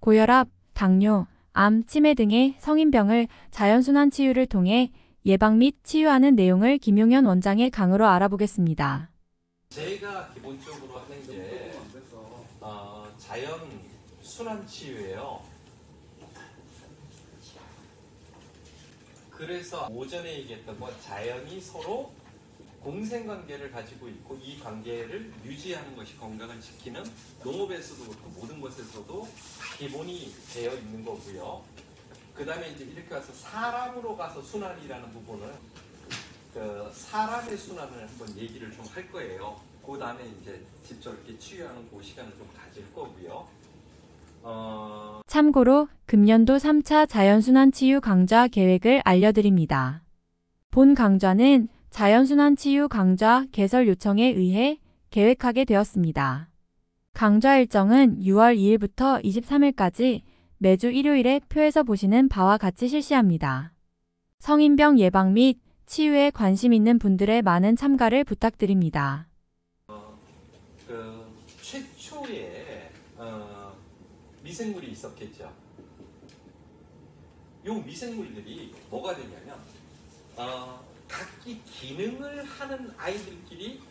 고혈압, 당뇨, 암, 치매 등의 성인병을 자연순환 치유를 통해 예방 및 치유하는 내용을 김용현 원장의 강의로 알아보겠습니다. 제가 기본적으로 하는 게 자연 순환 치유예요. 그래서 오전에 얘기했던 건 자연이 서로 공생관계를 가지고 있고 이 관계를 유지하는 것이 건강을 지키는 농업에서도 그렇고 모든 것에서도 기본이 되어 있는 거고요. 그 다음에 이제 이렇게 와서 사람으로 가서 순환이라는 부분을 사람의 순환을 한번 얘기를 좀 할 거예요. 그 다음에 이제 직접 이렇게 치유하는 그 시간을 좀 가질 거고요. 참고로 금년도 3차 자연순환 치유 강좌 계획을 알려드립니다. 본 강좌는 자연순환 치유 강좌 개설 요청에 의해 계획하게 되었습니다. 강좌 일정은 6월 2일부터 23일까지 매주 일요일에 표에서 보시는 바와 같이 실시합니다. 성인병 예방 및 치유에 관심 있는 분들의 많은 참가를 부탁드립니다. 최초에 미생물이 있었겠죠. 이 미생물들이 뭐가 되냐면 각기 기능을 하는 아이들끼리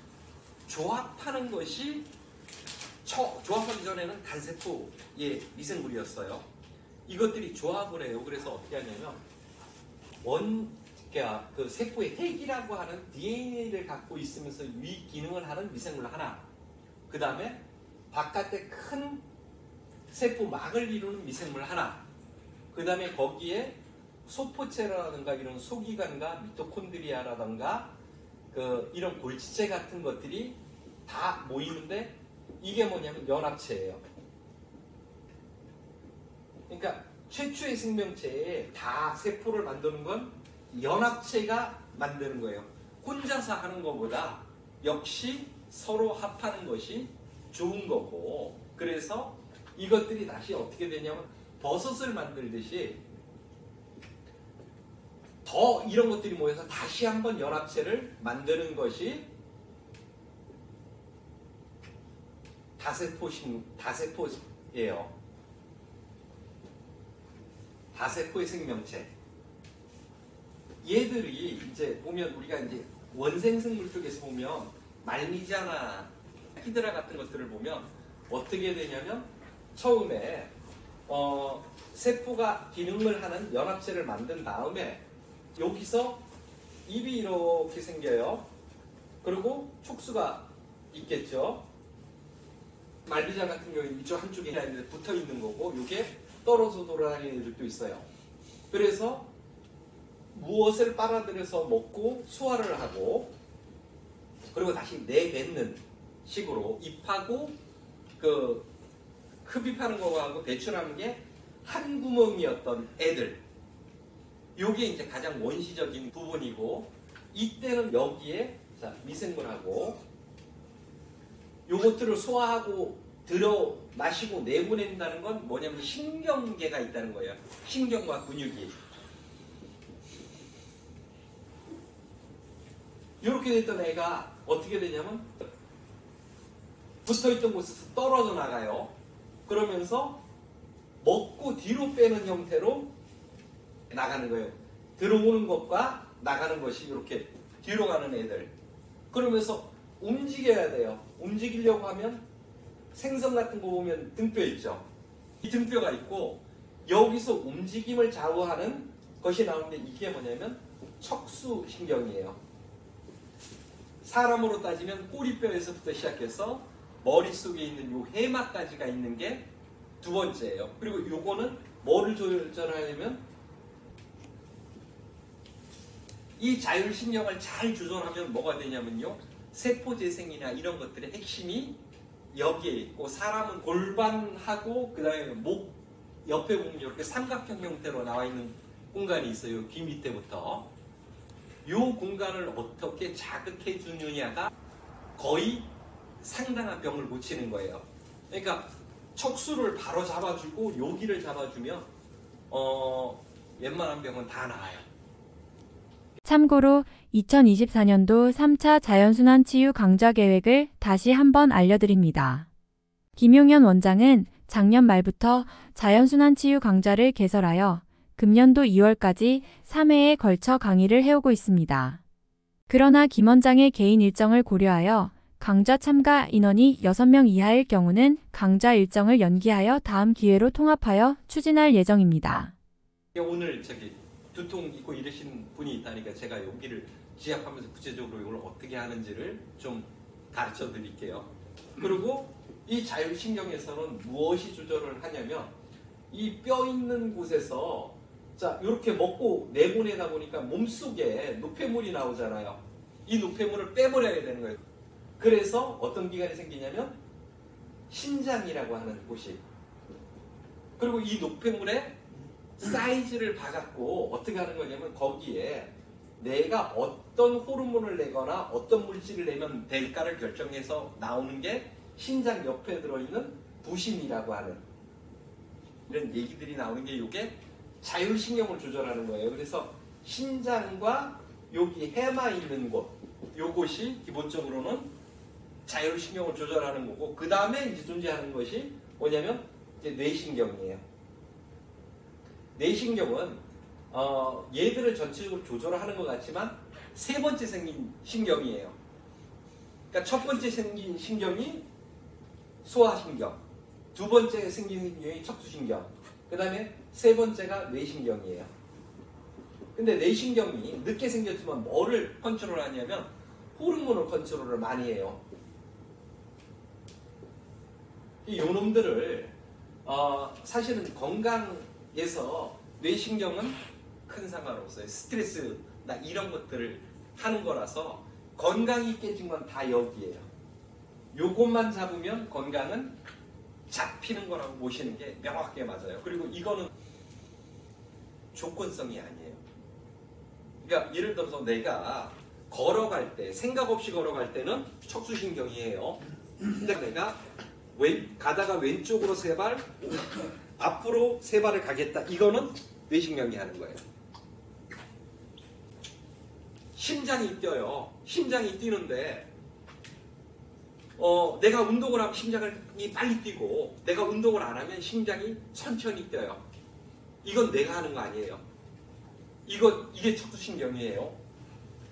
조합하는 것이 조합하기 전에는 단세포의 미생물이었어요. 이것들이 조합을 해요. 그래서 어떻게 하냐면 그 세포의 핵이라고 하는 DNA를 갖고 있으면서 위 기능을 하는 미생물 하나, 그 다음에 바깥에 큰 세포막을 이루는 미생물 하나, 그 다음에 거기에 소포체라든가 이런 소기관과 미토콘드리아라든가 이런 골지체 같은 것들이 다 모이는데 이게 뭐냐면 연합체예요. 그러니까 최초의 생명체에 다 세포를 만드는 건 연합체가 만드는 거예요. 혼자서 하는 것보다 역시 서로 합하는 것이 좋은 거고, 그래서 이것들이 다시 어떻게 되냐면 버섯을 만들듯이 더 이런 것들이 모여서 다시 한번 연합체를 만드는 것이 다세포예요. 다세포의 생명체. 얘들이 이제 보면 우리가 이제 원생생물 쪽에서 보면 말미자나 히드라 같은 것들을 보면 어떻게 되냐면 처음에 세포가 기능을 하는 연합체를 만든 다음에 여기서 입이 이렇게 생겨요. 그리고 촉수가 있겠죠. 말미잘 같은 경우는 이쪽 한쪽에 붙어 있는 거고, 이게 떨어져 돌아다니는 애들도 있어요. 그래서 무엇을 빨아들여서 먹고 소화를 하고, 그리고 다시 내뱉는 식으로 입하고 흡입하는 거하고 배출하는 게 한 구멍이었던 애들. 요게 이제 가장 원시적인 부분이고, 이때는 여기에 미생물하고 요것들을 소화하고 들어 마시고 내보낸다는 건 뭐냐면 신경계가 있다는 거예요. 신경과 근육이. 이렇게 됐던 애가 어떻게 되냐면 붙어있던 곳에서 떨어져 나가요. 그러면서 먹고 뒤로 빼는 형태로 나가는 거예요. 들어오는 것과 나가는 것이 이렇게 뒤로 가는 애들. 그러면서 움직여야 돼요. 움직이려고 하면 생선 같은 거 보면 등뼈 있죠. 이 등뼈가 있고 여기서 움직임을 좌우하는 것이 나오는데 이게 뭐냐면 척수신경이에요. 사람으로 따지면 꼬리뼈에서부터 시작해서 머릿속에 있는 요 해마까지가 있는 게 두 번째예요. 그리고 요거는 뭐를 조절하냐면 이 자율신경을 잘 조절하면 뭐가 되냐면요, 세포재생이나 이런 것들의 핵심이 여기에 있고, 사람은 골반하고 그 다음에 목 옆에 보면 이렇게 삼각형 형태로 나와 있는 공간이 있어요. 귀 밑에부터. 이 공간을 어떻게 자극해 주느냐가 거의 상당한 병을 고치는 거예요. 그러니까 척수를 바로 잡아주고 여기를 잡아주면 웬만한 병은 다 나아요. 참고로 2024년도 3차 자연순환 치유 강좌 계획을 다시 한번 알려드립니다. 김용현 원장은 작년 말부터 자연순환치유 강좌를 개설하여 금년도 2월까지 3회에 걸쳐 강의를 해오고 있습니다. 그러나 김 원장의 개인 일정을 고려하여 강좌 참가 인원이 6명 이하일 경우는 강좌 일정을 연기하여 다음 기회로 통합하여 추진할 예정입니다. 오늘 두통 있고 이러신 분이 있다니까 제가 여기를 지압하면서 구체적으로 이걸 어떻게 하는지를 좀 가르쳐 드릴게요. 그리고 이 자율신경에서는 무엇이 조절을 하냐면 이 뼈 있는 곳에서 자 이렇게 먹고 내보내다 보니까 몸속에 노폐물이 나오잖아요. 이 노폐물을 빼버려야 되는 거예요. 그래서 어떤 기관이 생기냐면 신장이라고 하는 곳이, 그리고 이 노폐물의 사이즈를 봐갖고 어떻게 하는 거냐면 거기에 내가 어떤 호르몬을 내거나 어떤 물질을 내면 될까를 결정해서 나오는 게 신장 옆에 들어있는 부심이라고 하는 이런 얘기들이 나오는 게 이게 자율신경을 조절하는 거예요. 그래서 신장과 여기 해마 있는 곳, 요것이 기본적으로는 자율신경을 조절하는 거고, 그 다음에 이제 존재하는 것이 뭐냐면 이제 뇌신경이에요. 뇌신경은 얘들을 전체적으로 조절하는 것 같지만 세 번째 생긴 신경이에요. 그러니까 첫 번째 생긴 신경이 소화신경, 두 번째 생긴 신경이 척추신경, 그 다음에 세 번째가 뇌신경이에요. 근데 뇌신경이 늦게 생겼지만 뭐를 컨트롤하냐면 호르몬을 컨트롤을 많이 해요. 이 요놈들을 사실은 건강에서 뇌신경은 큰 상관없어요. 스트레스나 이런 것들을 하는 거라서 건강이 깨진 건 다 여기에요. 요것만 잡으면 건강은 잡히는 거라고 보시는 게 명확하게 맞아요. 그리고 이거는 조건성이 아니에요. 그러니까 예를 들어서 내가 걸어갈 때, 생각 없이 걸어갈 때는 척추신경이에요. 근데 내가 가다가 왼쪽으로 세 발, 앞으로 세 발을 가겠다. 이거는 뇌신경이 하는 거예요. 심장이 뛰어요. 심장이 뛰는데 내가 운동을 하면 심장이 빨리 뛰고 내가 운동을 안 하면 심장이 천천히 뛰어요. 이건 내가 하는 거 아니에요. 이게 척추신경이에요.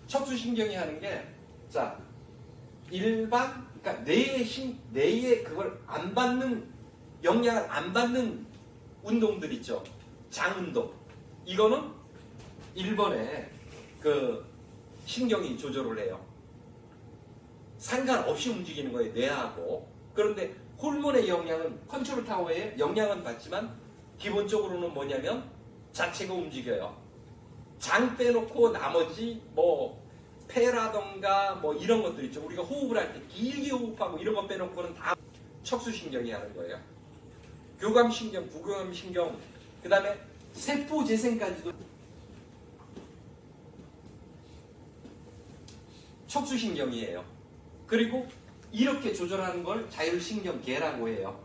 척추신경이 하는 게 자 일반 그러니까 뇌에 그걸 안 받는 영향을 안 받는 운동들 있죠. 장운동. 이거는 1번에 그 신경이 조절을 해요. 상관없이 움직이는 거예요. 뇌하고. 그런데 호르몬의 영향은 컨트롤 타워에 영향은 받지만 기본적으로는 뭐냐면 자체가 움직여요. 장 빼놓고 나머지 폐라던가 이런 것들 있죠. 우리가 호흡을 할 때 길게 호흡하고 이런 거 빼놓고는 다 척추신경이 하는 거예요. 교감신경, 부교감신경, 그 다음에 세포재생까지도 척추신경이에요. 그리고 이렇게 조절하는 걸 자율신경계라고 해요.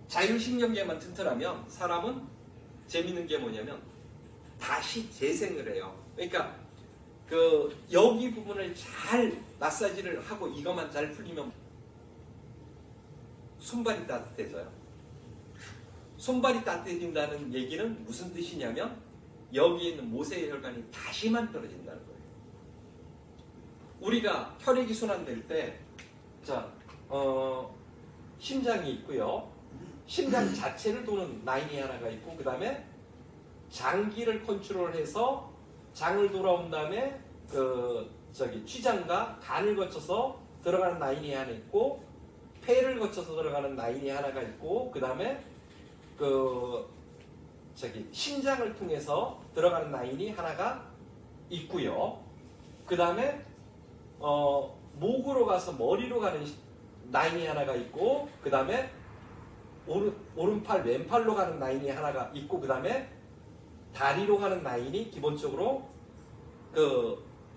자율신경계만 튼튼하면 사람은 재밌는 게 뭐냐면 다시 재생을 해요. 그러니까 여기 부분을 잘 마사지를 하고 이것만 잘 풀리면 손발이 따뜻해져요. 손발이 따뜻해진다는 얘기는 무슨 뜻이냐면 여기에 있는 모세혈 혈관이 다시 만들어진다는 거예요. 우리가 혈액이 순환될 때 심장이 있고요. 심장 자체를 도는 라인이 하나가 있고, 그 다음에 장기를 컨트롤해서 장을 돌아온 다음에 췌장과 간을 거쳐서 들어가는 라인이 하나 있고, 폐를 거쳐서 들어가는 라인이 하나가 있고, 그 다음에 심장을 통해서 들어가는 라인이 하나가 있고요. 그 다음에 목으로 가서 머리로 가는 라인이 하나가 있고, 그 다음에 오른팔 왼팔로 가는 라인이 하나가 있고, 그 다음에 다리로 가는 라인이 기본적으로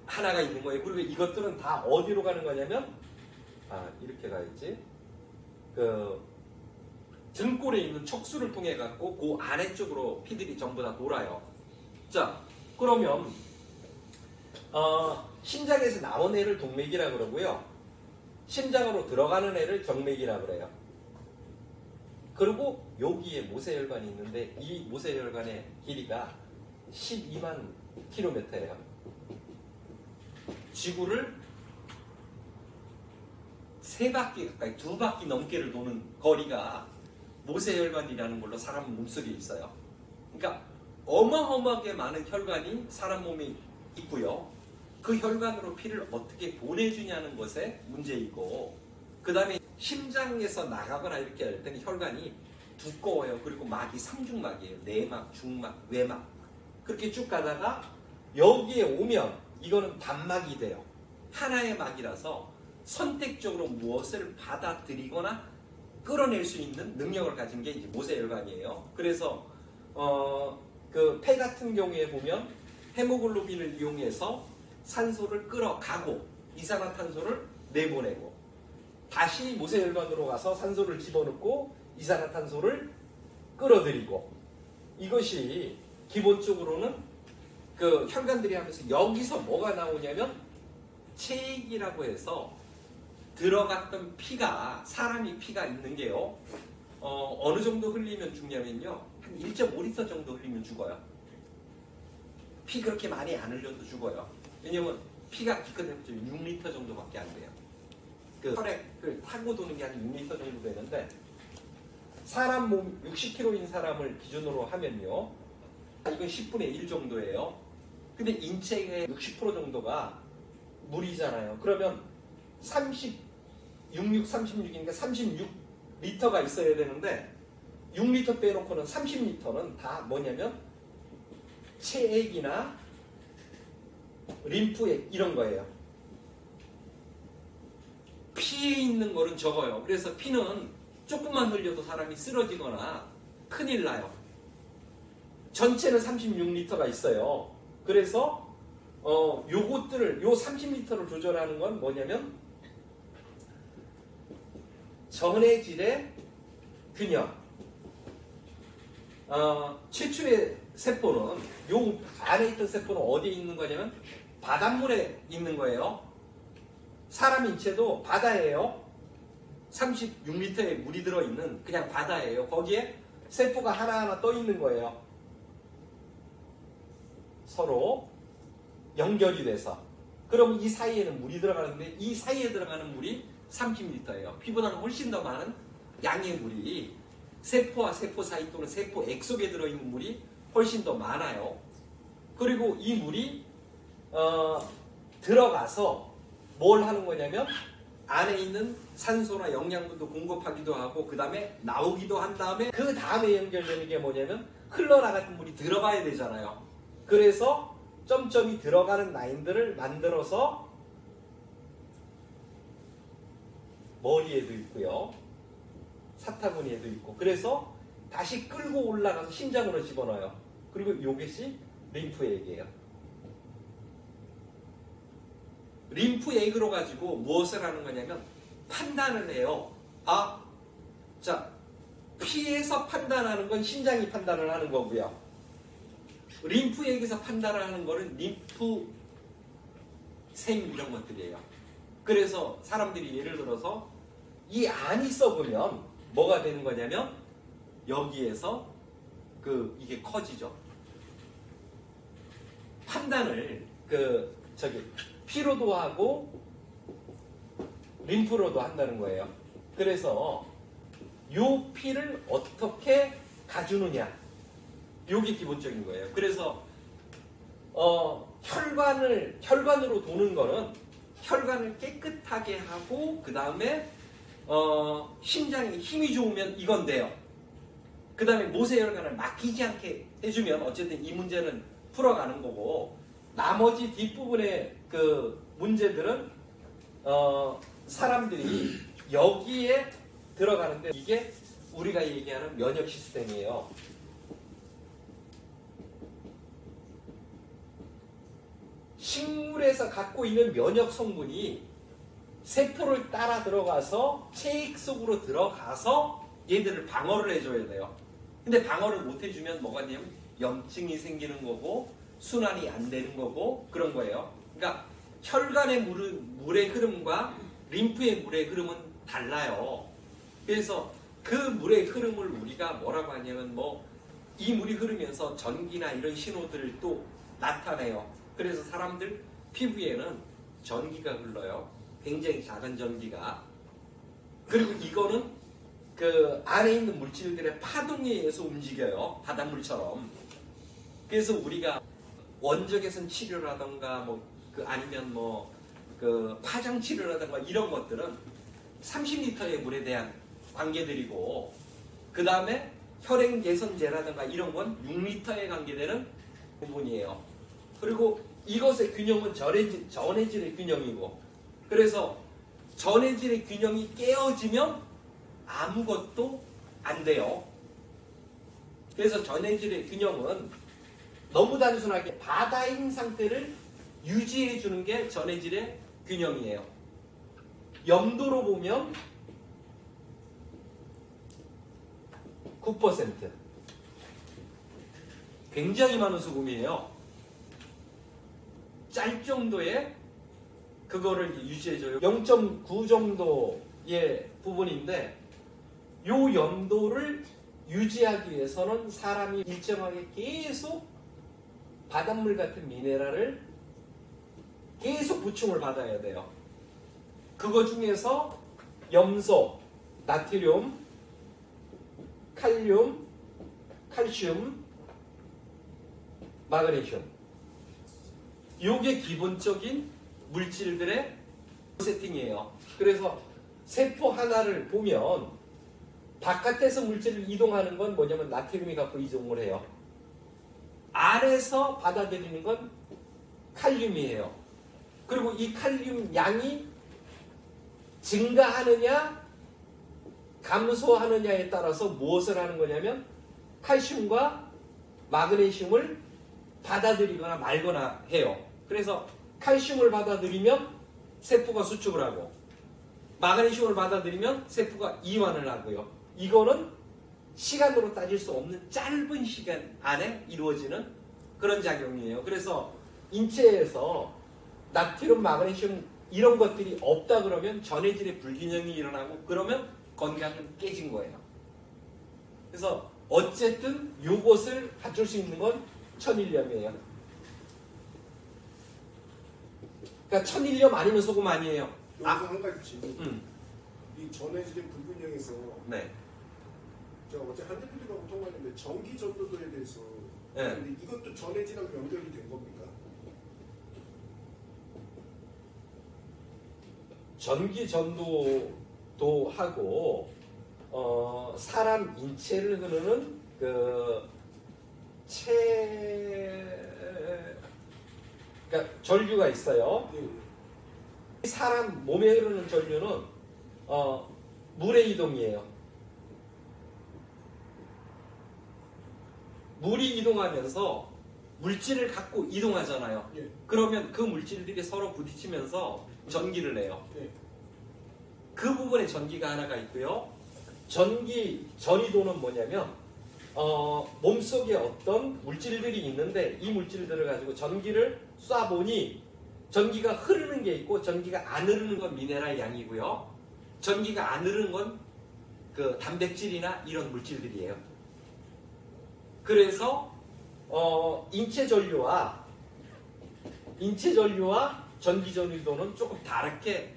하나가 있는 거예요. 그리고 이것들은 다 어디로 가는 거냐면 이렇게 가야지. 등골에 있는 척수를 통해 갖고 그 아래쪽으로 피들이 전부 다 돌아요. 자, 그러면 심장에서 나온 애를 동맥이라 그러고요. 심장으로 들어가는 애를 정맥이라 그래요. 그리고 여기에 모세혈관이 있는데 이 모세혈관의 길이가 12만 킬로미터예요. 지구를 3바퀴 가까이 2바퀴 넘게를 도는 거리가 모세혈관이라는 걸로 사람 몸속에 있어요. 그러니까 어마어마하게 많은 혈관이 사람 몸에 있고요. 그 혈관으로 피를 어떻게 보내주냐는 것에 문제이고, 그 다음에 심장에서 나가거나 이렇게 할 때는 혈관이 두꺼워요. 그리고 막이 삼중막이에요. 내막, 중막, 외막. 그렇게 쭉 가다가 여기에 오면 이거는 단막이 돼요. 하나의 막이라서 선택적으로 무엇을 받아들이거나 끌어낼 수 있는 능력을 가진 게 이제 모세혈관이에요. 그래서 그 폐 같은 경우에 보면 헤모글로빈을 이용해서 산소를 끌어가고 이산화탄소를 내보내고 다시 모세혈관으로 가서 산소를 집어넣고 이산화탄소를 끌어들이고, 이것이 기본적으로는 그 혈관들이 하면서 여기서 뭐가 나오냐면 체액이라고 해서 들어갔던 피가, 사람이 피가 있는 게요, 어느 정도 흘리면 죽냐면요, 한 1.5리터 정도 흘리면 죽어요. 피 그렇게 많이 안 흘려도 죽어요. 왜냐면 피가 기껏 해봤자 6리터 정도밖에 안 돼요. 그 혈액을 타고 도는 게 한 6리터 정도 되는데, 사람 몸 60kg인 사람을 기준으로 하면요, 이건 10분의 1 정도예요. 근데 인체의 60% 정도가 물이잖아요. 그러면 36이니까 36리터가 있어야 되는데 6리터 빼놓고는 30리터는 다 뭐냐면 체액이나 림프액 이런 거예요. 피에 있는 거는 적어요. 그래서 피는 조금만 흘려도 사람이 쓰러지거나 큰일 나요. 전체는 36리터가 있어요. 그래서 요것들을, 요 30리터를 조절하는 건 뭐냐면 전해질의 균형. 최초의 세포는, 요 안에 있던 세포는 어디에 있는 거냐면 바닷물에 있는 거예요. 사람 인체도 바다예요. 36리터의 물이 들어있는 그냥 바다예요. 거기에 세포가 하나하나 떠 있는 거예요. 서로 연결이 돼서. 그럼 이 사이에는 물이 들어가는데 이 사이에 들어가는 물이 30리터예요. 피보다는 훨씬 더 많은 양의 물이 세포와 세포 사이 또는 세포 액 속에 들어있는 물이 훨씬 더 많아요. 그리고 이 물이 들어가서 뭘 하는 거냐면 안에 있는 산소나 영양분도 공급하기도 하고, 그 다음에 나오기도 한 다음에 그 다음에 연결되는 게 뭐냐면 흘러나가는 물이 들어가야 되잖아요. 그래서 점점이 들어가는 라인들을 만들어서 머리에도 있고요, 사타구니에도 있고, 그래서 다시 끌고 올라가서 심장으로 집어넣어요. 그리고 이것이 림프액이에요. 림프액으로 가지고 무엇을 하는 거냐면 판단을 해요. 자, 피에서 판단하는 건 심장이 판단을 하는 거고요. 림프액에서 판단을 하는 거는 림프샘 이런 것들이에요. 그래서 사람들이 예를 들어서 이 안이 썩으면 뭐가 되는 거냐면 여기에서 이게 커지죠. 판단을 피로도 하고 림프로도 한다는 거예요. 그래서 요 피를 어떻게 가주느냐, 요게 기본적인 거예요. 그래서 혈관으로 도는 거는 혈관을 깨끗하게 하고, 그 다음에 심장에 힘이 좋으면 이건 돼요. 그 다음에 모세혈관을 막히지 않게 해주면 어쨌든 이 문제는 풀어가는 거고, 나머지 뒷부분의 그 문제들은 사람들이 여기에 들어가는데, 이게 우리가 얘기하는 면역 시스템이에요. 식물에서 갖고 있는 면역 성분이 세포를 따라 들어가서 체액 속으로 들어가서 얘들을 방어를 해줘야 돼요. 근데 방어를 못 해주면 뭐가 되냐면 염증이 생기는 거고 순환이 안 되는 거고 그런 거예요. 그러니까 혈관의 물의 흐름과 림프의 물의 흐름은 달라요. 그래서 그 물의 흐름을 우리가 뭐라고 하냐면 이 물이 흐르면서 전기나 이런 신호들도 나타내요. 그래서 사람들 피부에는 전기가 흘러요. 굉장히 작은 전기가. 그리고 이거는 그 안에 있는 물질들의 파동에 의해서 움직여요. 바닷물처럼. 그래서 우리가 원적외선 치료라던가 아니면 그 파장 치료라던가 이런 것들은 30리터의 물에 대한 관계들이고, 그 다음에 혈액 개선제라든가 이런 건 6리터에 관계되는 부분이에요. 그리고 이것의 균형은 전해질의 균형이고, 그래서 전해질의 균형이 깨어지면 아무것도 안 돼요. 그래서 전해질의 균형은 너무 단순하게 바다인 상태를 유지해 주는 게 전해질의 균형이에요. 염도로 보면 9%. 굉장히 많은 소금이에요. 짤 정도의 그거를 유지해줘요. 0.9 정도의 부분인데, 요 염도를 유지하기 위해서는 사람이 일정하게 계속 바닷물 같은 미네랄을 계속 보충을 받아야 돼요. 그거 중에서 염소, 나트륨, 칼륨, 칼슘, 마그네슘, 요게 기본적인 물질들의 세팅이에요. 그래서 세포 하나를 보면 바깥에서 물질을 이동하는 건 뭐냐면 나트륨이 갖고 이동을 해요. 안에서 받아들이는 건 칼륨이에요. 그리고 이 칼륨 양이 증가하느냐 감소하느냐에 따라서 무엇을 하는 거냐면 칼슘과 마그네슘을 받아들이거나 말거나 해요. 그래서 칼슘을 받아들이면 세포가 수축을 하고, 마그네슘을 받아들이면 세포가 이완을 하고요. 이거는 시간으로 따질 수 없는 짧은 시간 안에 이루어지는 그런 작용이에요. 그래서 인체에서 나트륨, 마그네슘 이런 것들이 없다 그러면 전해질의 불균형이 일어나고, 그러면 건강은 깨진 거예요. 그래서 어쨌든 요것을 갖출 수 있는 건 천일염이에요. 그러니까 천일염 아니면 소금 아니에요. 여기서 한 가지 질문. 이 전해질의 불균형에서 네. 제가 어제 한 대표님하고 통화했는데 전기 전도도에 대해서 네. 근데 이것도 전해질하고 연결이 된 겁니까? 전기 전도도 하고 사람 인체를 흐르는 그러니까 전류가 있어요. 네. 사람 몸에 흐르는 전류는 물의 이동이에요. 물이 이동하면서 물질을 갖고 이동하잖아요. 네. 그러면 그 물질들이 서로 부딪히면서 전기를 내요. 네. 그 부분에 전기가 하나가 있고요. 전이도는 뭐냐면 몸속에 어떤 물질들이 있는데, 이 물질들을 가지고 전기를 쏴보니 전기가 흐르는 게 있고, 전기가 안 흐르는 건 미네랄 양이고요. 전기가 안 흐르는 건 그 단백질이나 이런 물질들이에요. 그래서 인체 전류와 전기 전이도는 조금 다르게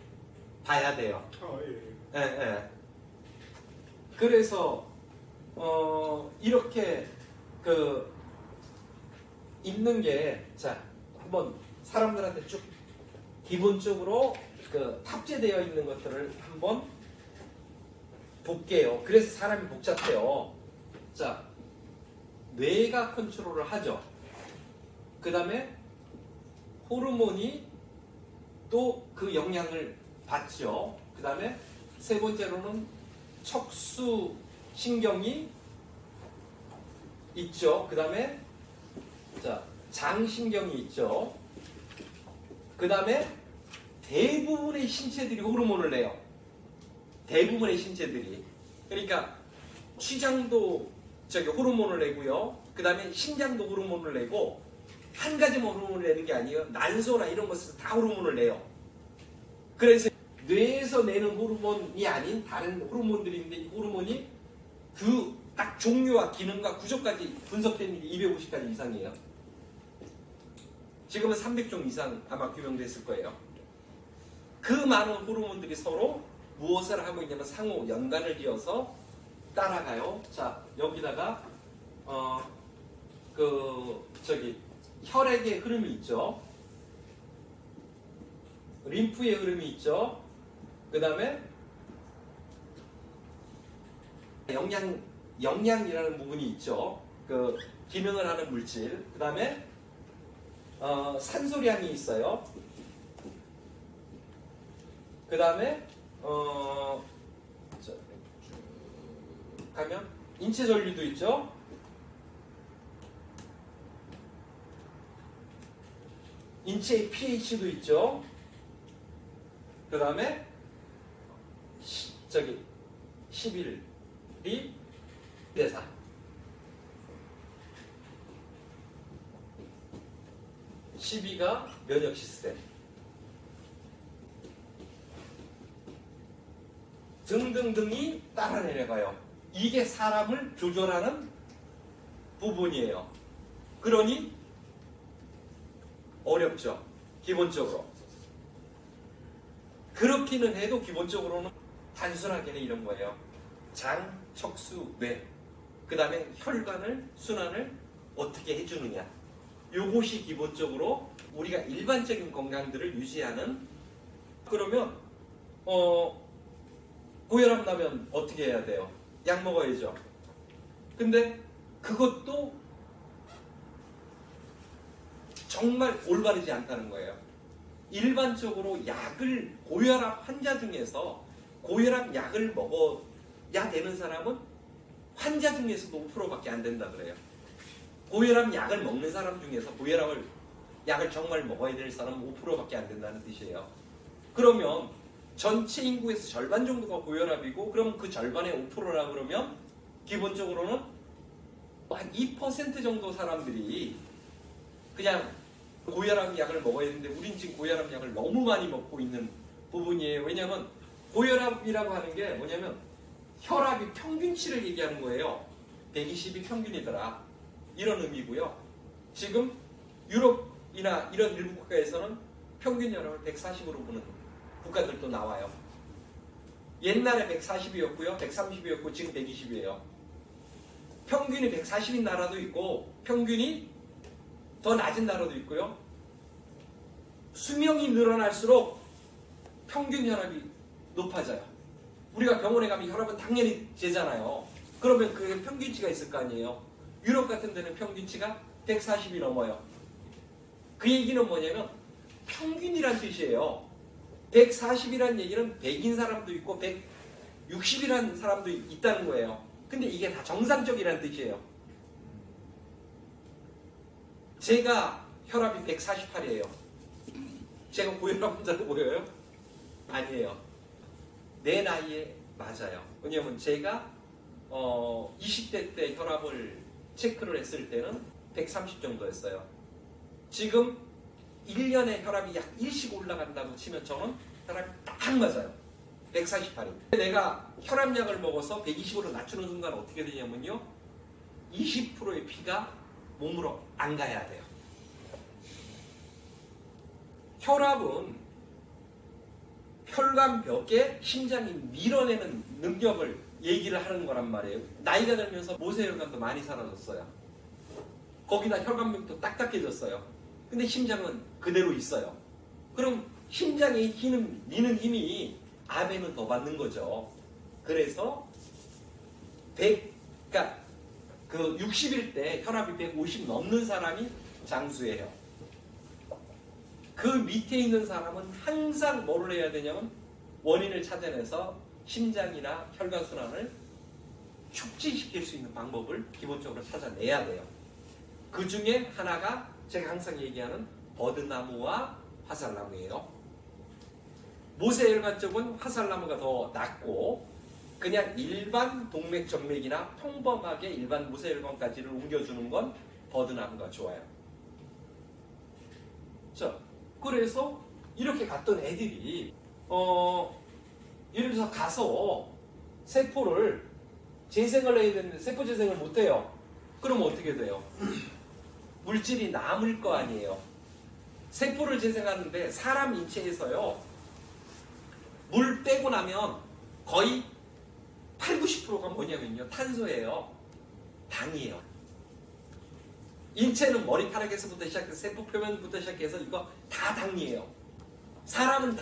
봐야 돼요. 예. 예. 그래서 이렇게 있는 게, 자, 한번 사람들한테 쭉 기본적으로 탑재되어 있는 것들을 한번 볼게요. 그래서 사람이 복잡해요. 자, 뇌가 컨트롤을 하죠. 그 다음에 호르몬이 또 그 영향을 받죠. 그 다음에 세 번째로는 척수 신경이 있죠. 그 다음에 장신경이 있죠. 그 다음에 대부분의 신체들이 호르몬을 내요. 대부분의 신체들이. 그러니까 췌장도 호르몬을 내고요. 그 다음에 심장도 호르몬을 내고, 한 가지만 호르몬을 내는 게 아니에요. 난소나 이런 것에서 다 호르몬을 내요. 그래서 뇌에서 내는 호르몬이 아닌 다른 호르몬들이 있는데, 이 호르몬이 그 딱 종류와 기능과 구조까지 분석된 게 250가지 이상이에요. 지금은 300종 이상 아마 규명됐을 거예요. 그 많은 호르몬들이 서로 무엇을 하고 있냐면 상호 연관을 지어서 따라가요. 자, 여기다가 혈액의 흐름이 있죠. 림프의 흐름이 있죠. 그 다음에 영양이라는 부분이 있죠. 그 기능을 하는 물질. 그 다음에 산소량이 있어요. 그 다음에 가면 인체 전류도 있죠. 인체의 pH도 있죠. 그 다음에 11이 대사. (12가) 면역 시스템 등등등이 따라 내려가요. 이게 사람을 조절하는 부분이에요. 그러니 어렵죠. 기본적으로. 그렇기는 해도 기본적으로는 단순하게는 이런 거예요. 장, 척수, 뇌. 그 다음에 혈관을, 순환을 어떻게 해주느냐. 요것이 기본적으로 우리가 일반적인 건강들을 유지하는. 그러면 고혈압 나면 어떻게 해야 돼요? 약 먹어야죠. 근데 그것도 정말 올바르지 않다는 거예요. 일반적으로 약을 고혈압 환자 중에서 고혈압 약을 먹어야 되는 사람은 환자 중에서도 5%밖에 안 된다 그래요. 고혈압 약을 먹는 사람 중에서 약을 정말 먹어야 될 사람은 5%밖에 안 된다는 뜻이에요. 그러면 전체 인구에서 절반 정도가 고혈압이고, 그럼 그 절반의 5%라 그러면 기본적으로는 한 2% 정도 사람들이 그냥 고혈압 약을 먹어야 되는데, 우린 지금 고혈압 약을 너무 많이 먹고 있는 부분이에요. 왜냐하면 고혈압이라고 하는 게 뭐냐면 혈압이 평균치를 얘기하는 거예요. 120이 평균이더라. 이런 의미고요. 지금 유럽이나 이런 일부 국가에서는 평균 혈압을 140으로 보는 국가들도 나와요. 옛날에 140이었고요. 130이었고 지금 120이에요. 평균이 140인 나라도 있고 평균이 더 낮은 나라도 있고요. 수명이 늘어날수록 평균 혈압이 높아져요. 우리가 병원에 가면 혈압은 당연히 재잖아요. 그러면 그게 평균치가 있을 거 아니에요. 유럽 같은 데는 평균치가 140이 넘어요. 그 얘기는 뭐냐면 평균이란 뜻이에요. 140이란 얘기는 100인 사람도 있고 160이라는 사람도 있다는 거예요. 근데 이게 다 정상적이라는 뜻이에요. 제가 혈압이 148이에요. 제가 고혈압 환자로 보여요? 아니에요. 내 나이에 맞아요. 왜냐면 제가 20대 때 혈압을 체크를 했을 때는 130 정도였어요. 지금 1년에 혈압이 약 1씩 올라간다고 치면 저는 혈압이 딱 맞아요. 148이. 내가 혈압약을 먹어서 120으로 낮추는 순간 어떻게 되냐면요. 20%의 피가 몸으로 안 가야 돼요. 혈압은 혈관벽에 심장이 밀어내는 능력을 얘기를 하는 거란 말이에요. 나이가 들면서 모세혈관도 많이 사라졌어요. 거기다 혈관벽도 딱딱해졌어요. 근데 심장은 그대로 있어요. 그럼 심장에 미는 힘이 압에는 더 받는 거죠. 그래서 그러니까 그 60일 때 혈압이 150 넘는 사람이 장수예요. 그 밑에 있는 사람은 항상 뭐를 해야 되냐면 원인을 찾아내서 심장이나 혈관순환을 촉진시킬 수 있는 방법을 기본적으로 찾아내야 돼요. 그 중에 하나가 제가 항상 얘기하는 버드나무와 화살나무예요. 모세혈관 쪽은 화살나무가 더 낫고, 그냥 일반 동맥정맥이나 평범하게 일반 모세혈관까지를 옮겨주는 건 버드나무가 좋아요. 자, 그래서 이렇게 갔던 애들이 예를 들어서 가서 세포를 재생을 해야 되는데 세포 재생을 못 해요. 그럼 어떻게 돼요? 물질이 남을 거 아니에요. 세포를 재생하는데 사람 인체에서요, 물 빼고 나면 거의 8, 90%가 뭐냐면요, 탄소예요. 당이에요. 인체는 머리카락에서부터 시작해서 세포 표면부터 시작해서 이거 다 당이에요. 사람은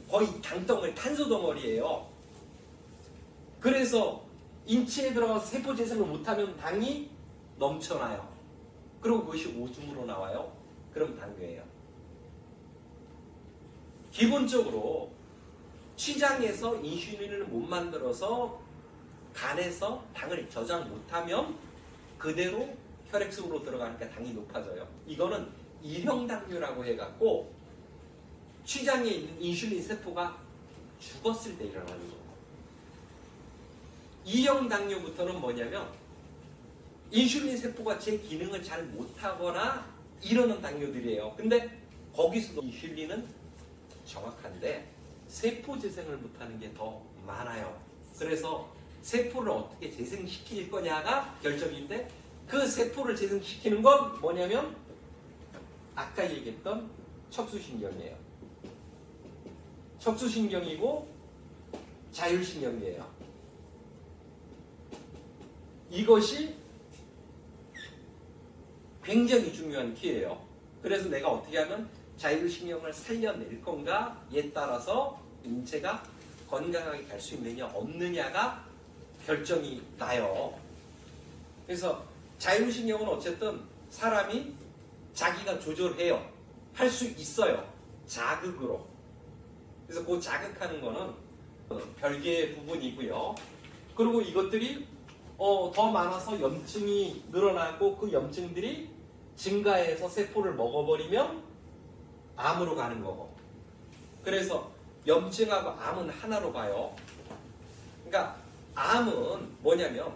거의 당덩어리, 탄소 덩어리예요. 그래서 인체에 들어가서 세포 재생을 못하면 당이 넘쳐나요. 그리고 그것이 오줌으로 나와요. 그럼 당뇨예요. 기본적으로 췌장에서 인슐린을 못 만들어서 간에서 당을 저장 못하면 그대로 혈액 속으로 들어가니까 당이 높아져요. 이거는 일형 당뇨라고 해갖고 췌장에 있는 인슐린 세포가 죽었을 때 일어나는 거예요. 이형 당뇨부터는 뭐냐면 인슐린 세포가 제 기능을 잘 못하거나 이러는 당뇨들이에요. 근데 거기서도 인슐린은 정확한데 세포 재생을 못하는 게 더 많아요. 그래서 세포를 어떻게 재생시킬 거냐가 결정인데, 그 세포를 재생시키는 건 뭐냐면 아까 얘기했던 척수신경이에요. 척수신경이고 자율신경이에요. 이것이 굉장히 중요한 키예요. 그래서 내가 어떻게 하면 자율신경을 살려낼 건가에 따라서 인체가 건강하게 갈 수 있느냐 없느냐가 결정이 나요. 그래서 자율신경은 어쨌든 사람이 자기가 조절해요. 할 수 있어요. 자극으로. 그래서 그 자극하는 거는 별개의 부분이고요. 그리고 이것들이 더 많아서 염증이 늘어나고 그 염증들이 증가해서 세포를 먹어버리면 암으로 가는 거고. 그래서 염증하고 암은 하나로 봐요. 그러니까 암은 뭐냐면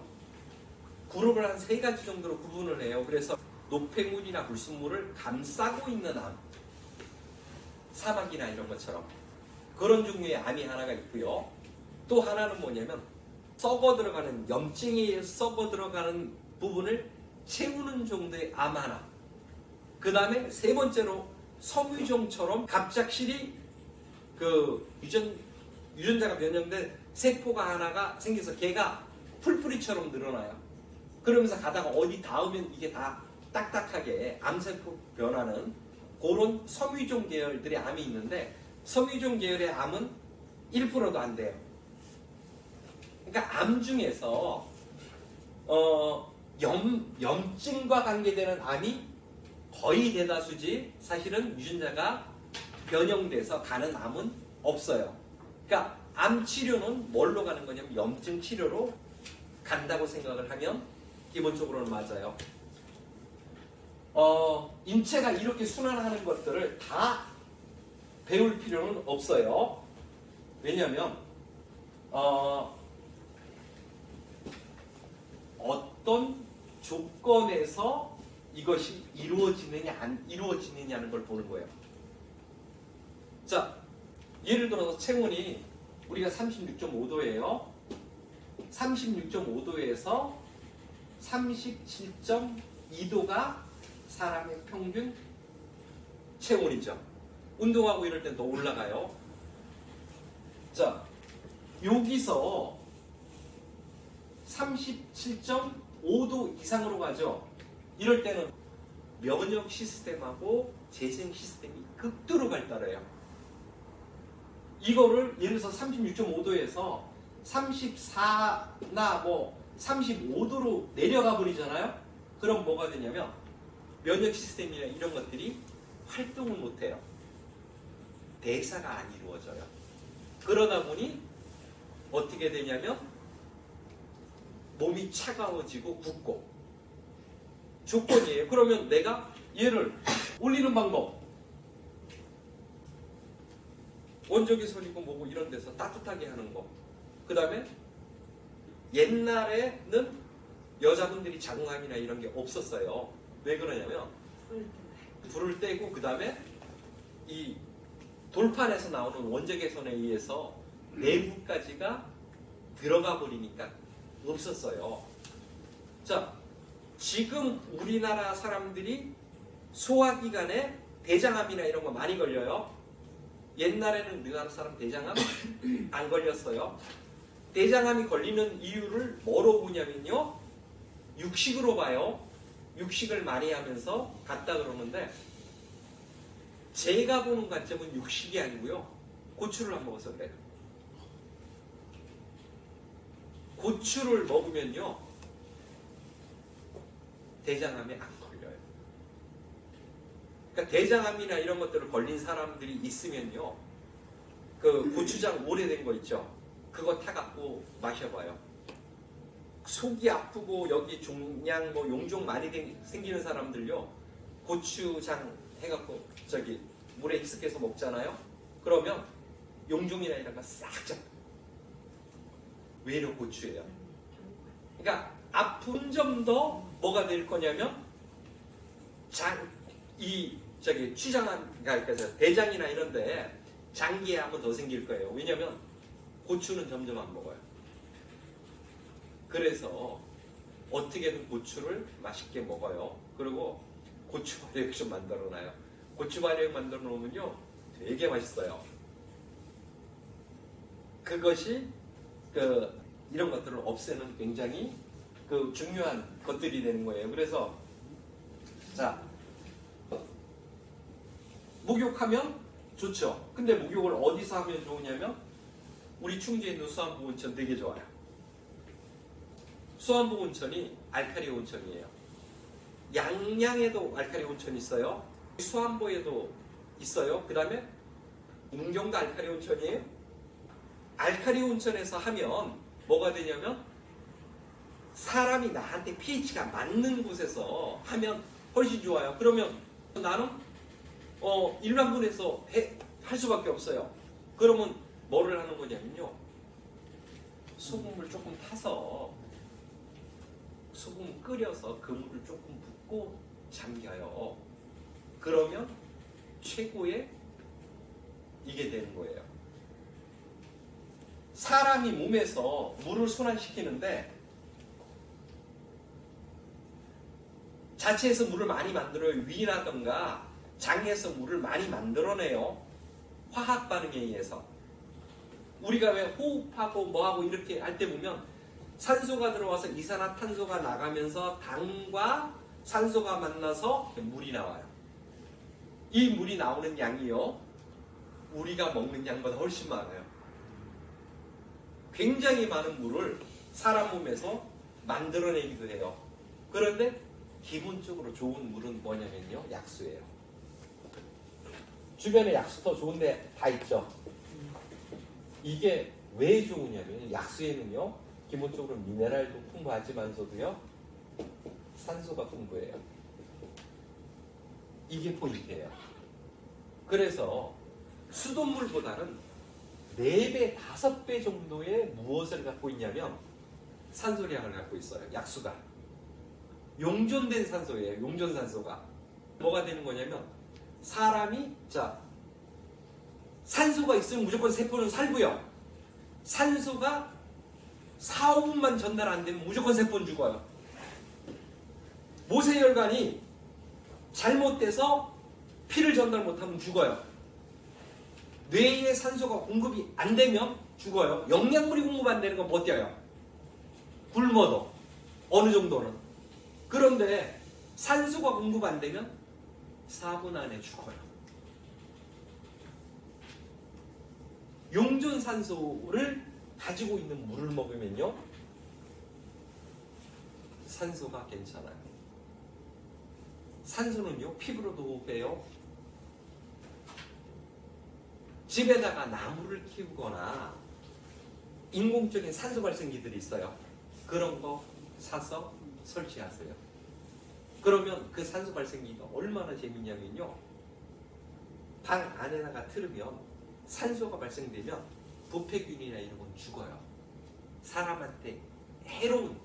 그룹을 한 3가지 정도로 구분을 해요. 그래서 노폐물이나 불순물을 감싸고 있는 암, 사막이나 이런 것처럼 그런 종류의 암이 하나가 있고요. 또 하나는 뭐냐면 썩어 들어가는, 염증이 썩어 들어가는 부분을 채우는 정도의 암 하나. 그 다음에 3번째로 섬유종처럼 갑작스레 그 유전자가 변형된 세포가 하나가 생겨서 걔가 풀뿌리처럼 늘어나요. 그러면서 가다가 어디 닿으면 이게 다 딱딱하게 암세포 변하는 그런 섬유종 계열들의 암이 있는데, 섬유종 계열의 암은 1%도 안 돼요. 그러니까 암 중에서 염증과 관계되는 암이 거의 대다수지, 사실은 유전자가 변형돼서 가는 암은 없어요. 그러니까 암 치료는 뭘로 가는 거냐면 염증 치료로 간다고 생각을 하면 기본적으로는 맞아요. 인체가 이렇게 순환하는 것들을 다 배울 필요는 없어요. 왜냐하면 어떤 조건에서 이것이 이루어지느냐 안 이루어지느냐는 걸 보는 거예요. 자, 예를 들어서 체온이 우리가 36.5도예요. 36.5도에서 37.2도가 사람의 평균 체온이죠. 운동하고 이럴 땐 더 올라가요. 자, 여기서 37.5도 이상으로 가죠. 이럴 때는 면역 시스템하고 재생 시스템이 극도로 발달해요. 이거를 예를 들어서 36.5도에서 34나 뭐 35도로 내려가 버리잖아요. 그럼 뭐가 되냐면 면역 시스템이나 이런 것들이 활동을 못해요. 대사가 안 이루어져요. 그러다 보니 어떻게 되냐면 몸이 차가워지고 붓고 조건이에요. 그러면 내가 얘를 올리는 방법, 원적외선이고 뭐고 이런 데서 따뜻하게 하는 거. 그 다음에 옛날에는 여자분들이 자궁암이나 이런 게 없었어요. 왜 그러냐면 불을 떼고 그 다음에 이 돌판에서 나오는 원적외선에 의해서 내부까지가 들어가 버리니까 없었어요. 자, 지금 우리나라 사람들이 소화기관에 대장암이나 이런 거 많이 걸려요. 옛날에는 우리나라 사람 대장암 안 걸렸어요. 대장암이 걸리는 이유를 뭐로 보냐면요, 육식으로 봐요. 육식을 많이 하면서 갔다 그러는데, 제가 보는 관점은 육식이 아니고요, 고추를 안 먹어서 그래요. 고추를 먹으면요 대장암에 안 걸려요. 그러니까 대장암이나 이런 것들을 걸린 사람들이 있으면요, 그 고추장 오래된 거 있죠, 그거 타갖고 마셔봐요. 속이 아프고 여기 종양 뭐 용종 많이 생기는 사람들요, 고추장 해갖고 저기 물에 익숙해서 먹잖아요. 그러면 용종이나 이런 거 싹 잡고. 왜로 고추예요? 그러니까 아픈 점도 뭐가 될 거냐면 그러니까 대장이나 이런데 장기에 한번 더 생길 거예요. 왜냐면 고추는 점점 안 먹어요. 그래서 어떻게든 고추를 맛있게 먹어요. 그리고 고추 발효액 좀 만들어놔요. 고추 발효액 만들어 놓으면요 되게 맛있어요. 그것이 이런 것들을 없애는 굉장히 중요한 것들이 되는 거예요. 그래서 자, 목욕하면 좋죠. 근데 목욕을 어디서 하면 좋으냐면 우리 충주에 있는 수안보 온천 되게 좋아요. 수안보 온천이 알카리 온천이에요. 양양에도 알카리 온천이 있어요. 수안보에도 있어요. 그 다음에 문경도 알카리 온천이에요. 알카리 온천에서 하면 뭐가 되냐면 사람이 나한테 pH가 맞는 곳에서 하면 훨씬 좋아요. 그러면 나는 일반 분에서 할 수밖에 없어요. 그러면 뭐를 하는 거냐면요, 소금을 조금 타서 소금 끓여서 그 물을 조금 붓고 잠겨요. 그러면 최고의 이게 되는 거예요. 사람이 몸에서 물을 순환시키는데 자체에서 물을 많이 만들어요. 위라든가 장에서 물을 많이 만들어내요. 화학 반응에 의해서. 우리가 왜 호흡하고 뭐하고 이렇게 할 때 보면 산소가 들어와서 이산화탄소가 나가면서 당과 산소가 만나서 물이 나와요. 이 물이 나오는 양이요, 우리가 먹는 양보다 훨씬 많아요. 굉장히 많은 물을 사람 몸에서 만들어내기도 해요. 그런데 기본적으로 좋은 물은 뭐냐면요, 약수예요. 주변에 약수 더 좋은데 다 있죠. 이게 왜 좋으냐면 약수에는요 기본적으로 미네랄도 풍부하지만서도요 산소가 풍부해요. 이게 포인트예요. 그래서 수돗물보다는 4배, 5배 정도의 무엇을 갖고 있냐면 산소량을 갖고 있어요. 약수가. 용존된 산소예요. 용존산소가. 뭐가 되는 거냐면 사람이 산소가 있으면 무조건 세포는 살고요. 산소가 4, 5분만 전달 안 되면 무조건 세포는 죽어요. 모세혈관이 잘못돼서 피를 전달 못하면 죽어요. 뇌에 산소가 공급이 안 되면 죽어요. 영양물이 공급 안 되는 건 버텨요. 굶어도 어느 정도는. 그런데 산소가 공급 안 되면 4분 안에 죽어요. 용존산소를 가지고 있는 물을 먹으면요 산소가 괜찮아요. 산소는요 피부로도 호흡해요. 집에다가 나무를 키우거나 인공적인 산소 발생기들이 있어요. 그런 거 사서 설치하세요. 그러면 그 산소 발생기가 얼마나 재밌냐면요, 방 안에다가 틀으면 산소가 발생되면 부패균이나 이런 건 죽어요. 사람한테 해로운,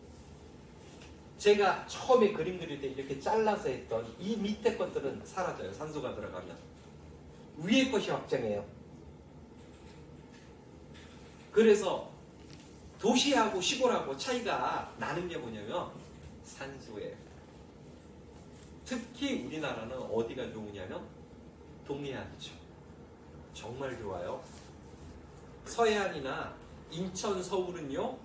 제가 처음에 그림 그릴 때 이렇게 잘라서 했던 이 밑에 것들은 사라져요. 산소가 들어가면. 위에 것이 확정해요. 그래서 도시하고 시골하고 차이가 나는 게 뭐냐면 산소예요. 특히 우리나라는 어디가 좋으냐면 동해안이죠. 정말 좋아요. 서해안이나 인천, 서울은요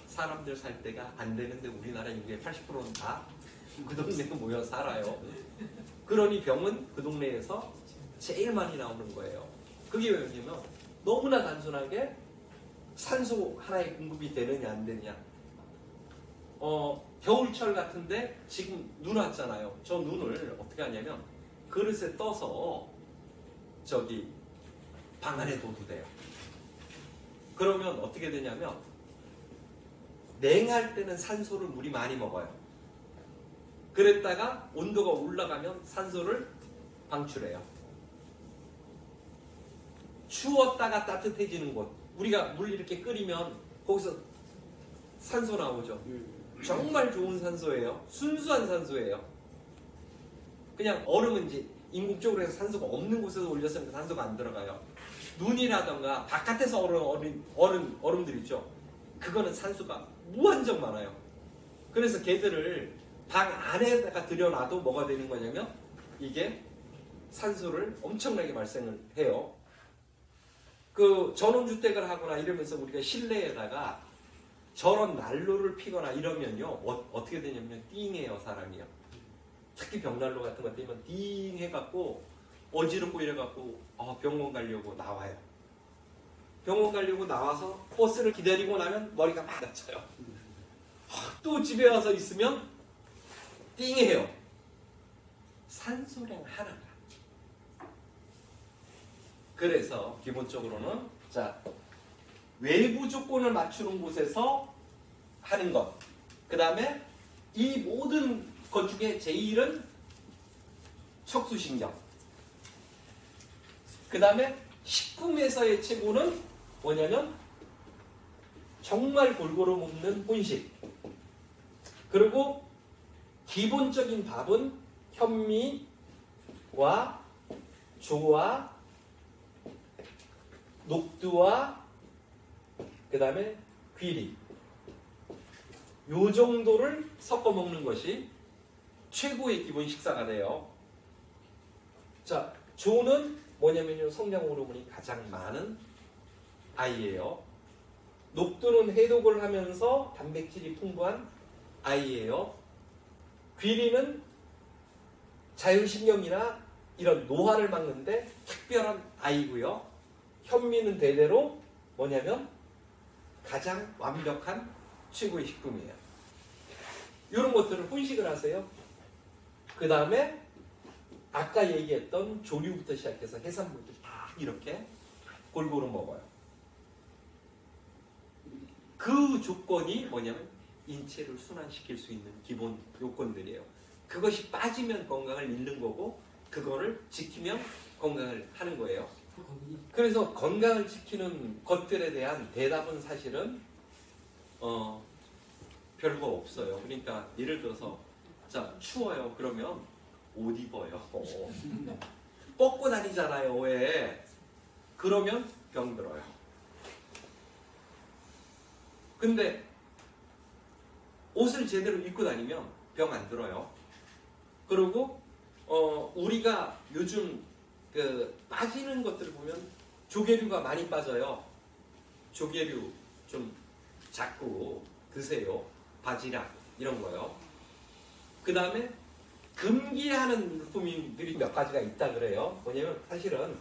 사람들 살 데가 안 되는데 우리나라 인구의 80%는 다 그 동네에 모여 살아요. 그러니 병은 그 동네에서 제일 많이 나오는 거예요. 그게 왜냐면 너무나 단순하게 산소 하나의 공급이 되느냐 안 되느냐. 겨울철 같은데 지금 눈 왔잖아요. 저 눈을 어떻게 하냐면 그릇에 떠서 저기 방 안에 둬도 돼요. 그러면 어떻게 되냐면 냉할 때는 산소를 물이 많이 먹어요. 그랬다가 온도가 올라가면 산소를 방출해요. 추웠다가 따뜻해지는 곳, 우리가 물 이렇게 끓이면 거기서 산소 나오죠. 정말 좋은 산소예요. 순수한 산소예요. 그냥 얼음은 이제 인공적으로 해서 산소가 없는 곳에서 올렸으면 산소가 안 들어가요. 눈이라던가 바깥에서 얼음들 있죠. 그거는 산소가 무한정 많아요. 그래서 걔들을 방 안에다가 들여놔도 뭐가 되는 거냐면 이게 산소를 엄청나게 발생을 해요. 그 전원주택을 하거나 이러면서 우리가 실내에다가 저런 난로를 피거나 이러면요 어떻게 되냐면 띵해요. 사람이요. 특히 벽난로 같은 것 때문에 띵 해갖고 어지럽고 이래갖고 병원 가려고 나와요. 병원 가려고 나와서 버스를 기다리고 나면 머리가 막 다쳐요. 또 집에 와서 있으면 띵해요. 산소량 하나가. 그래서 기본적으로는 자 외부 조건을 맞추는 곳에서 하는 것. 그 다음에 이 모든 것 중에 제일은 척수신경. 그 다음에 식품에서의 최고는 뭐냐면 정말 골고루 먹는 혼식. 그리고 기본적인 밥은 현미와 조와 녹두와 그 다음에 귀리 요 정도를 섞어 먹는 것이 최고의 기본 식사가 돼요. 자, 조는 뭐냐면요 성장 호르몬이 가장 많은 아이예요. 녹두는 해독을 하면서 단백질이 풍부한 아이예요. 귀리는 자율신경이나 이런 노화를 막는데 특별한 아이고요. 현미는 대대로 뭐냐면 가장 완벽한 최고의 식품이에요. 이런 것들을 혼식을 하세요. 그 다음에 아까 얘기했던 조류부터 시작해서 해산물들 다 이렇게 골고루 먹어요. 그 조건이 뭐냐면 인체를 순환시킬 수 있는 기본 요건들이에요. 그것이 빠지면 건강을 잃는 거고 그거를 지키면 건강을 하는 거예요. 그래서 건강을 지키는 것들에 대한 대답은 사실은 별거 없어요. 그러니까 예를 들어서 자 추워요. 그러면 옷 입어요. 뻗고 다니잖아요. 왜? 그러면 병 들어요. 근데 옷을 제대로 입고 다니면 병 안 들어요. 그리고 우리가 요즘 그 빠지는 것들을 보면 조개류가 많이 빠져요. 조개류 좀 자꾸 드세요. 바지락 이런 거요. 그 다음에 금기하는 물품들이 몇 가지가 있다 그래요. 뭐냐면 사실은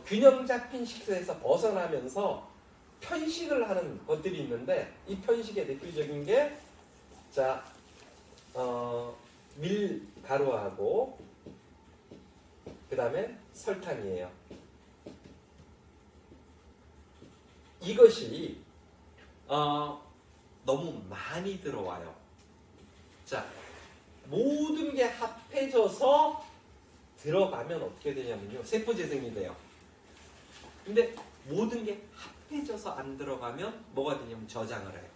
균형 잡힌 식사에서 벗어나면서 편식을 하는 것들이 있는데 이 편식의 대표적인 게 자 밀가루하고 그 다음에 설탕이에요. 이것이 너무 많이 들어와요. 자 모든 게 합해져서 들어가면 어떻게 되냐면요 세포재생이 돼요. 근데 모든 게 합해져서 안 들어가면 뭐가 되냐면 저장을 해요.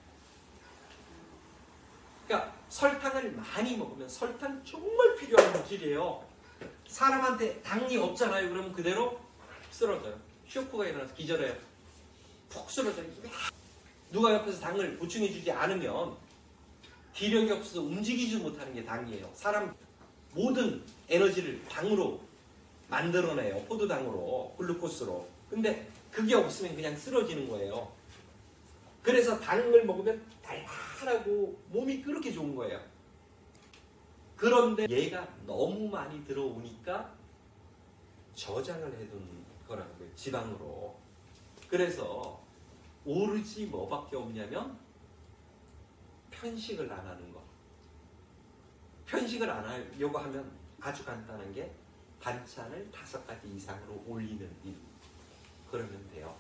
그러니까 설탕을 많이 먹으면 설탕 정말 필요한 물질이에요. 사람한테 당이 없잖아요. 그러면 그대로 쓰러져요. 쇼크가 일어나서 기절해요. 푹 쓰러져요. 누가 옆에서 당을 보충해주지 않으면 기력이 없어서 움직이지 못하는 게 당이에요. 사람 모든 에너지를 당으로 만들어내요. 포도당으로, 글루코스로. 근데 그게 없으면 그냥 쓰러지는 거예요. 그래서 당을 먹으면 달달하고 몸이 그렇게 좋은 거예요. 그런데 얘가 너무 많이 들어오니까 저장을 해둔 거라고요. 지방으로. 그래서 오로지 뭐밖에 없냐면 편식을 안 하는 거. 편식을 안 하려고 하면 아주 간단한 게 반찬을 5가지 이상으로 올리는 일. 그러면 돼요.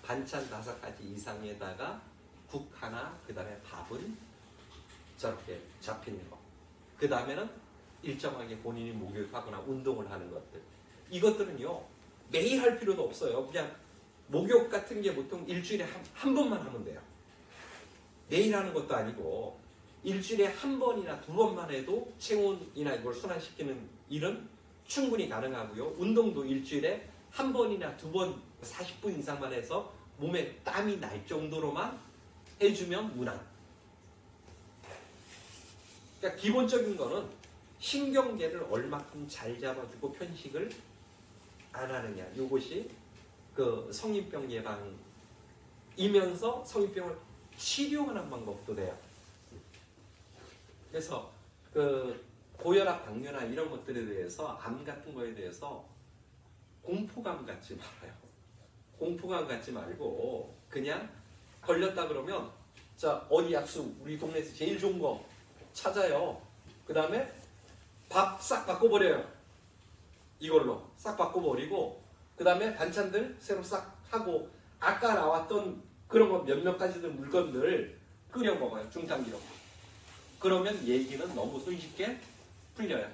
반찬 5가지 이상에다가 국 하나, 그 다음에 밥은 저렇게 잡히는 거. 그 다음에는 일정하게 본인이 목욕하거나 운동을 하는 것들. 이것들은요, 매일 할 필요도 없어요. 그냥 목욕 같은 게 보통 일주일에 한 번만 하면 돼요. 매일 하는 것도 아니고 일주일에 한 번이나 2번만 해도 체온이나 이걸 순환시키는 일은 충분히 가능하고요. 운동도 일주일에 한 번이나 2번 40분 이상만 해서 몸에 땀이 날 정도로만 해주면 무난. 그러니까 기본적인 거는 신경계를 얼마큼 잘 잡아주고 편식을 안 하느냐. 이것이 그 성인병 예방이면서 성인병을 치료하는 방법도 돼요. 그래서 그 고혈압, 당뇨나 이런 것들에 대해서 암 같은 거에 대해서 공포감 갖지 말아요. 공포감 갖지 말고 그냥 걸렸다 그러면 자 어디 약수 우리 동네에서 제일 좋은 거 찾아요. 그 다음에 밥 싹 바꿔버려요. 이걸로 싹 바꿔버리고 그 다음에 반찬들 새로 싹 하고 아까 나왔던 그런 거 몇몇 가지들 물건들 끓여 먹어요. 중탕기로. 그러면 얘기는 너무 손쉽게 풀려요.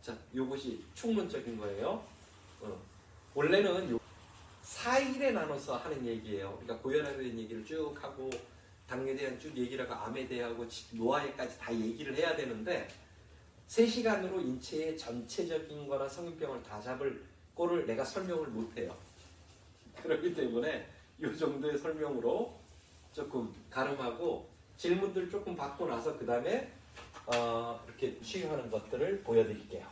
자, 요것이 총론적인 거예요. 원래는 4일에 나눠서 하는 얘기예요. 그러니까 고혈압에 대한 얘기를 쭉 하고 당뇨에 대한 쭉 얘기를 하고 암에 대하고 노화에까지 다 얘기를 해야 되는데 3시간으로 인체의 전체적인 거나 성인병을 다 잡을 거를 내가 설명을 못해요. 그렇기 때문에 이 정도의 설명으로 조금 가름하고 질문들 조금 받고 나서 그 다음에 이렇게 시행하는 것들을 보여드릴게요.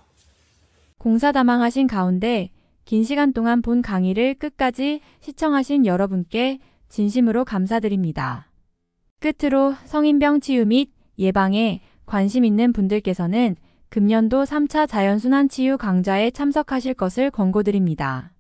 공사다망하신 가운데 긴 시간 동안 본 강의를 끝까지 시청하신 여러분께 진심으로 감사드립니다. 끝으로 성인병 치유 및 예방에 관심 있는 분들께서는 금년도 3차 자연순환치유 강좌에 참석하실 것을 권고드립니다.